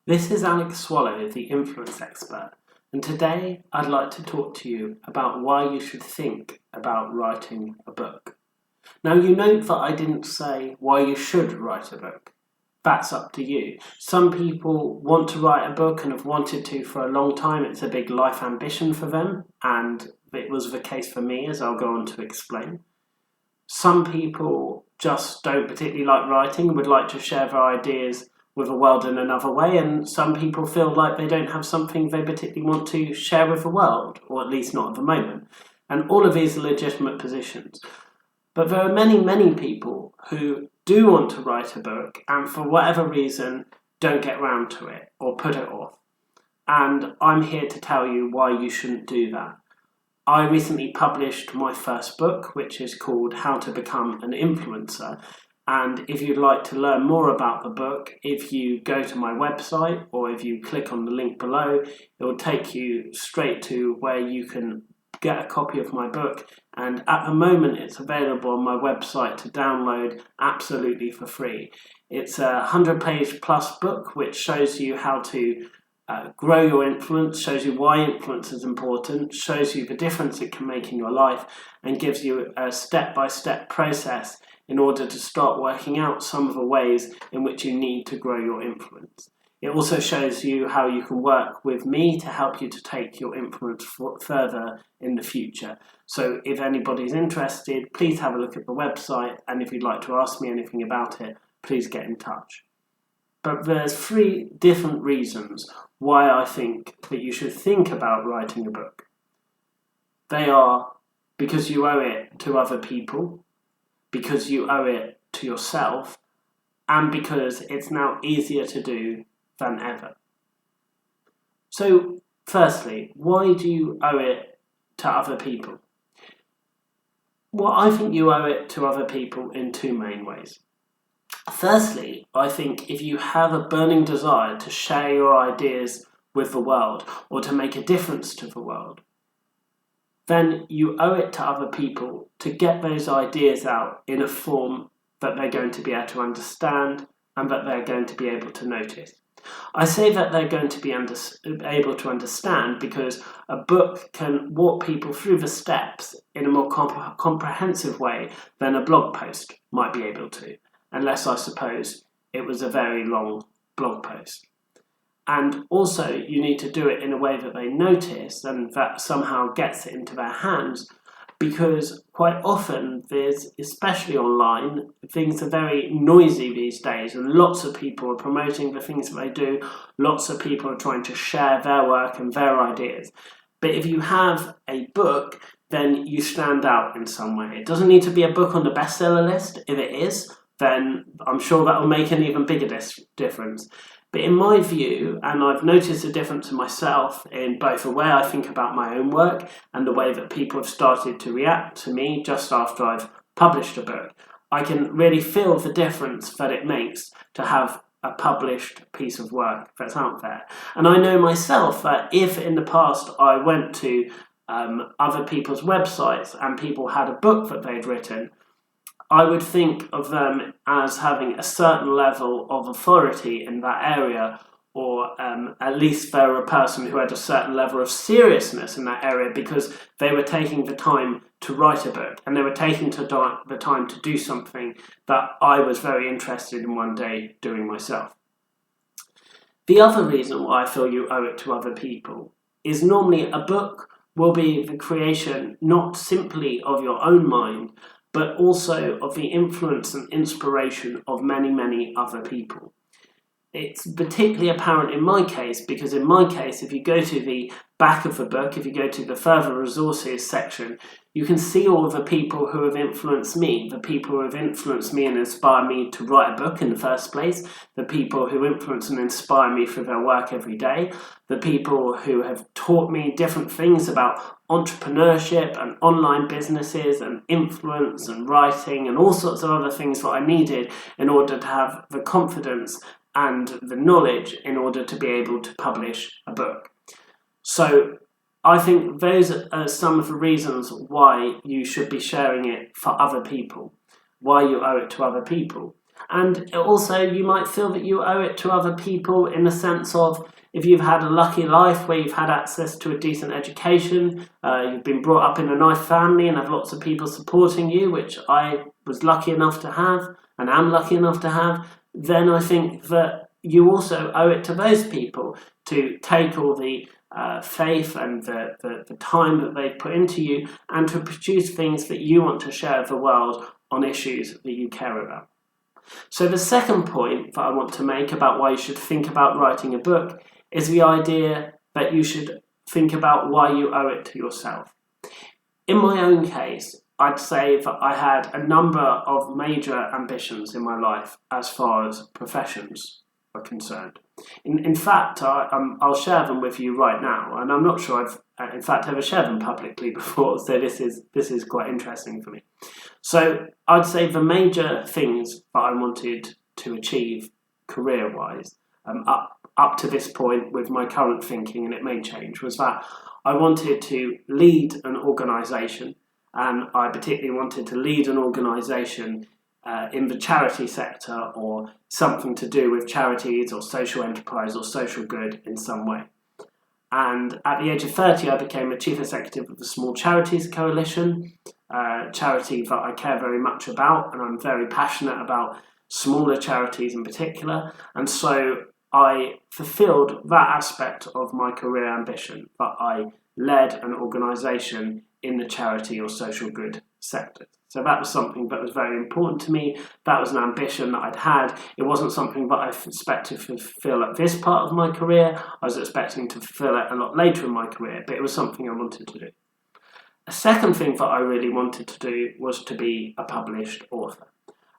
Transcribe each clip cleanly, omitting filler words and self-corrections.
This is Alex Swallow, the Influence Expert, and today I'd like to talk to you about why you should think about writing a book. Now, you note that I didn't say why you should write a book. That's up to you. Some people want to write a book and have wanted to for a long time. It's a big life ambition for them, and it was the case for me, as I'll go on to explain. Some people just don't particularly like writing and would like to share their ideas with the world in another way, and some people feel like they don't have something they particularly want to share with the world, or at least not at the moment. And all of these are legitimate positions. But there are many people who do want to write a book and for whatever reason don't get round to it or put it off. And I'm here to tell you why you shouldn't do that. I recently published my first book, which is called How to Become an Influencer. And if you'd like to learn more about the book, if you go to my website or if you click on the link below, it will take you straight to where you can get a copy of my book. And at the moment, it's available on my website to download absolutely for free. It's a 100-page plus book which shows you how to grow your influence, shows you why influence is important, shows you the difference it can make in your life, and gives you a step-by-step process in order to start working out some of the ways in which you need to grow your influence. It also shows you how you can work with me to help you to take your influence further in the future. So if anybody's interested, please have a look at the website, and if you'd like to ask me anything about it, please get in touch. But there's 3 different reasons why I think that you should think about writing a book. They are because you owe it to other people, because you owe it to yourself, and because it's now easier to do than ever. So, firstly, why do you owe it to other people? Well, I think you owe it to other people in 2 main ways. Firstly, I think if you have a burning desire to share your ideas with the world or to make a difference to the world, then you owe it to other people to get those ideas out in a form that they're going to be able to understand and that they're going to be able to notice. I say that they're going to be able to understand because a book can walk people through the steps in a more comprehensive way than a blog post might be able to, unless I suppose it was a very long blog post. And also you need to do it in a way that they notice and that somehow gets it into their hands, because quite often there's, especially online, things are very noisy these days and lots of people are promoting the things that they do, lots of people are trying to share their work and their ideas. But if you have a book, then you stand out in some way. It doesn't need to be a book on the bestseller list. If it is, then I'm sure that will make an even bigger difference. But in my view, and I've noticed a difference in myself in both the way I think about my own work and the way that people have started to react to me just after I've published a book, I can really feel the difference that it makes to have a published piece of work that's out there. And I know myself that if in the past I went to other people's websites and people had a book that they'd written, I would think of them as having a certain level of authority in that area, or at least they were a person who had a certain level of seriousness in that area because they were taking the time to write a book and they were taking the time to do something that I was very interested in one day doing myself. The other reason why I feel you owe it to other people is normally a book will be the creation not simply of your own mind, but also of the influence and inspiration of many other people. It's particularly apparent in my case because in my case, if you go to the back of the book, if you go to the further resources section, you can see all of the people who have influenced me, the people who have influenced me and inspired me to write a book in the first place, the people who influence and inspire me through their work every day, the people who have taught me different things about entrepreneurship and online businesses and influence and writing and all sorts of other things that I needed in order to have the confidence and the knowledge in order to be able to publish a book. So I think those are some of the reasons why you should be sharing it for other people, why you owe it to other people. And also you might feel that you owe it to other people in the sense of, if you've had a lucky life where you've had access to a decent education, you've been brought up in a nice family and have lots of people supporting you, which I was lucky enough to have and am lucky enough to have, then I think that you also owe it to those people to take all the faith and the time that they've put into you and to produce things that you want to share with the world on issues that you care about. So the second point that I want to make about why you should think about writing a book is the idea that you should think about why you owe it to yourself. In my own case, I'd say that I had a number of major ambitions in my life as far as professions are concerned. In fact, I'll share them with you right now, and I'm not sure I've in fact ever shared them publicly before, so this is quite interesting for me. So I'd say the major things that I wanted to achieve career-wise, up to this point with my current thinking, and it may change, was that I wanted to lead an organisation, and I particularly wanted to lead an organisation in the charity sector or something to do with charities or social enterprise or social good in some way. And at the age of 30, I became a chief executive of the Small Charities Coalition, a charity that I care very much about, and I'm very passionate about smaller charities in particular. And so I fulfilled that aspect of my career ambition, that I led an organisation in the charity or social good sector. So that was something that was very important to me. That was an ambition that I'd had. It wasn't something that I expected to fulfill at this part of my career. I was expecting to fulfill it a lot later in my career, but it was something I wanted to do. A second thing that I really wanted to do was to be a published author.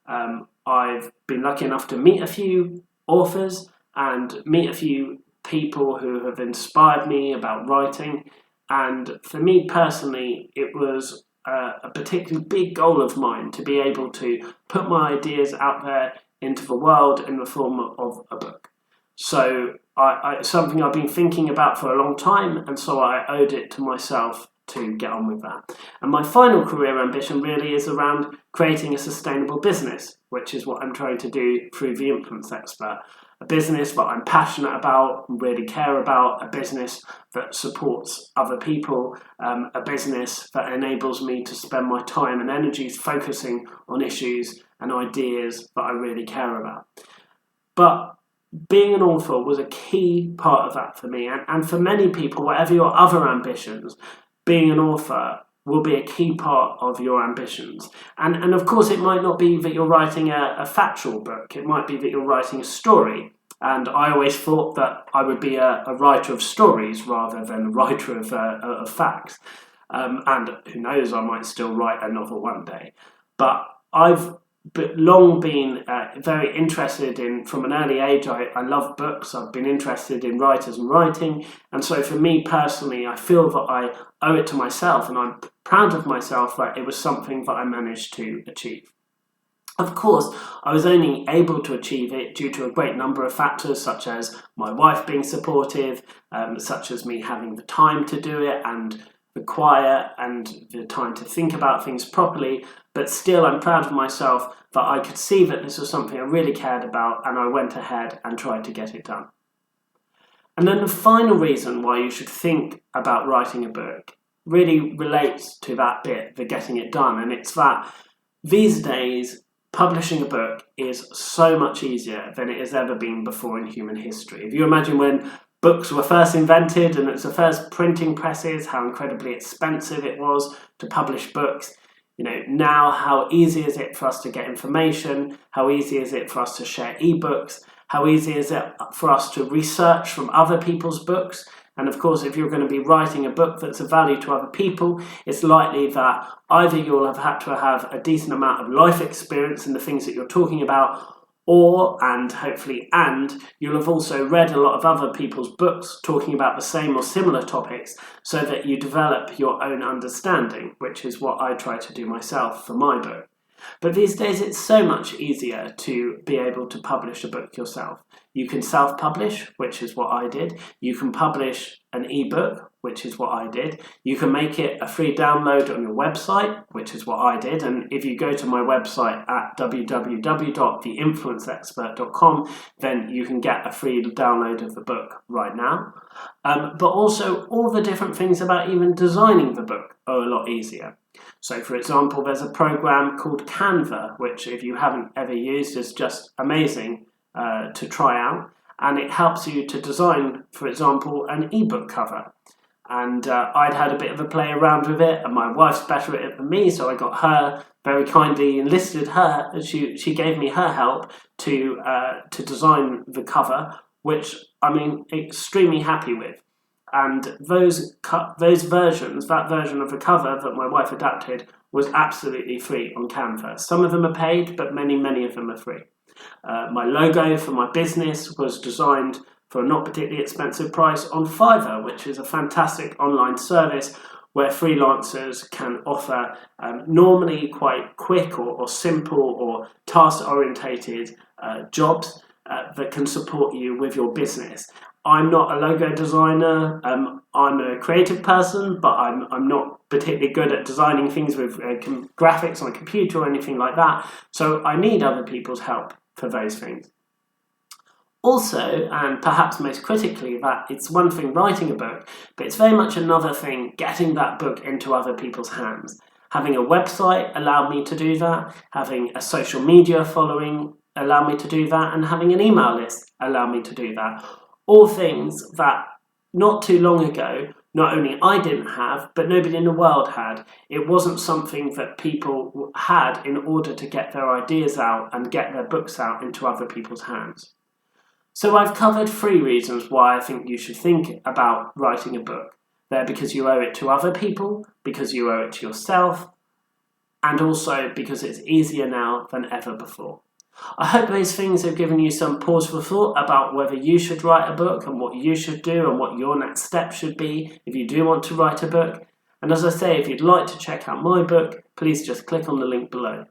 I've been lucky enough to meet a few authors and meet a few people who have inspired me about writing. And for me personally, it was a particularly big goal of mine to be able to put my ideas out there into the world in the form of a book. So it's something I've been thinking about for a long time, and so I owed it to myself to get on with that. And my final career ambition really is around creating a sustainable business, which is what I'm trying to do through The Influence Expert. A business that I'm passionate about, really care about, a business that supports other people, a business that enables me to spend my time and energies focusing on issues and ideas that I really care about. But being an author was a key part of that for me, and for many people, whatever your other ambitions, being an author will be a key part of your ambitions. And of course, it might not be that you're writing a factual book. It might be that you're writing a story. And I always thought that I would be a writer of stories rather than a writer of facts. And who knows, I might still write a novel one day. But I've long been very interested in, from an early age, I love books. I've been interested in writers and writing. And so for me personally, I feel that I owe it to myself, and I'm proud of myself that it was something that I managed to achieve. Of course, I was only able to achieve it due to a great number of factors, such as my wife being supportive, such as me having the time to do it and the quiet and the time to think about things properly. But still, I'm proud of myself that I could see that this was something I really cared about, and I went ahead and tried to get it done. And then the final reason why you should think about writing a book really relates to that bit, the getting it done. And it's that these days, publishing a book is so much easier than it has ever been before in human history. If you imagine when books were first invented and it was the first printing presses, how incredibly expensive it was to publish books. Now how easy is it for us to get information? How easy is it for us to share ebooks? How easy is it for us to research from other people's books? And of course, if you're going to be writing a book that's of value to other people, it's likely that either you'll have had to have a decent amount of life experience in the things that you're talking about, and hopefully you'll have also read a lot of other people's books talking about the same or similar topics, so that you develop your own understanding, which is what I try to do myself for my book. But these days it's so much easier to be able to publish a book yourself. You can self-publish, which is what I did. You can publish an ebook, which is what I did. You can make it a free download on your website, which is what I did. And if you go to my website at www.theinfluenceexpert.com, then you can get a free download of the book right now. But also all the different things about even designing the book are a lot easier. So for example, there's a program called Canva, which if you haven't ever used is just amazing to try out. And it helps you to design, for example, an ebook cover. And I'd had a bit of a play around with it, and my wife's better at it than me, so I got her, very kindly enlisted her, she gave me her help to design the cover, which I'm extremely happy with. And those versions, that version of the cover that my wife adapted was absolutely free on Canva. Some of them are paid, but many of them are free. My logo for my business was designed for a not particularly expensive price on Fiverr, which is a fantastic online service where freelancers can offer normally quite quick or simple or task-orientated jobs that can support you with your business. I'm not a logo designer, I'm a creative person, but I'm not particularly good at designing things with graphics on a computer or anything like that, so I need other people's help for those things. Also, and perhaps most critically, that it's one thing writing a book, but it's very much another thing getting that book into other people's hands. Having a website allowed me to do that, having a social media following allowed me to do that, and having an email list allowed me to do that. All things that not too long ago, not only I didn't have, but nobody in the world had. It wasn't something that people had in order to get their ideas out and get their books out into other people's hands. So I've covered 3 reasons why I think you should think about writing a book. They're because you owe it to other people, because you owe it to yourself, and also because it's easier now than ever before. I hope those things have given you some pause for thought about whether you should write a book and what you should do and what your next step should be if you do want to write a book. And as I say, if you'd like to check out my book, please just click on the link below.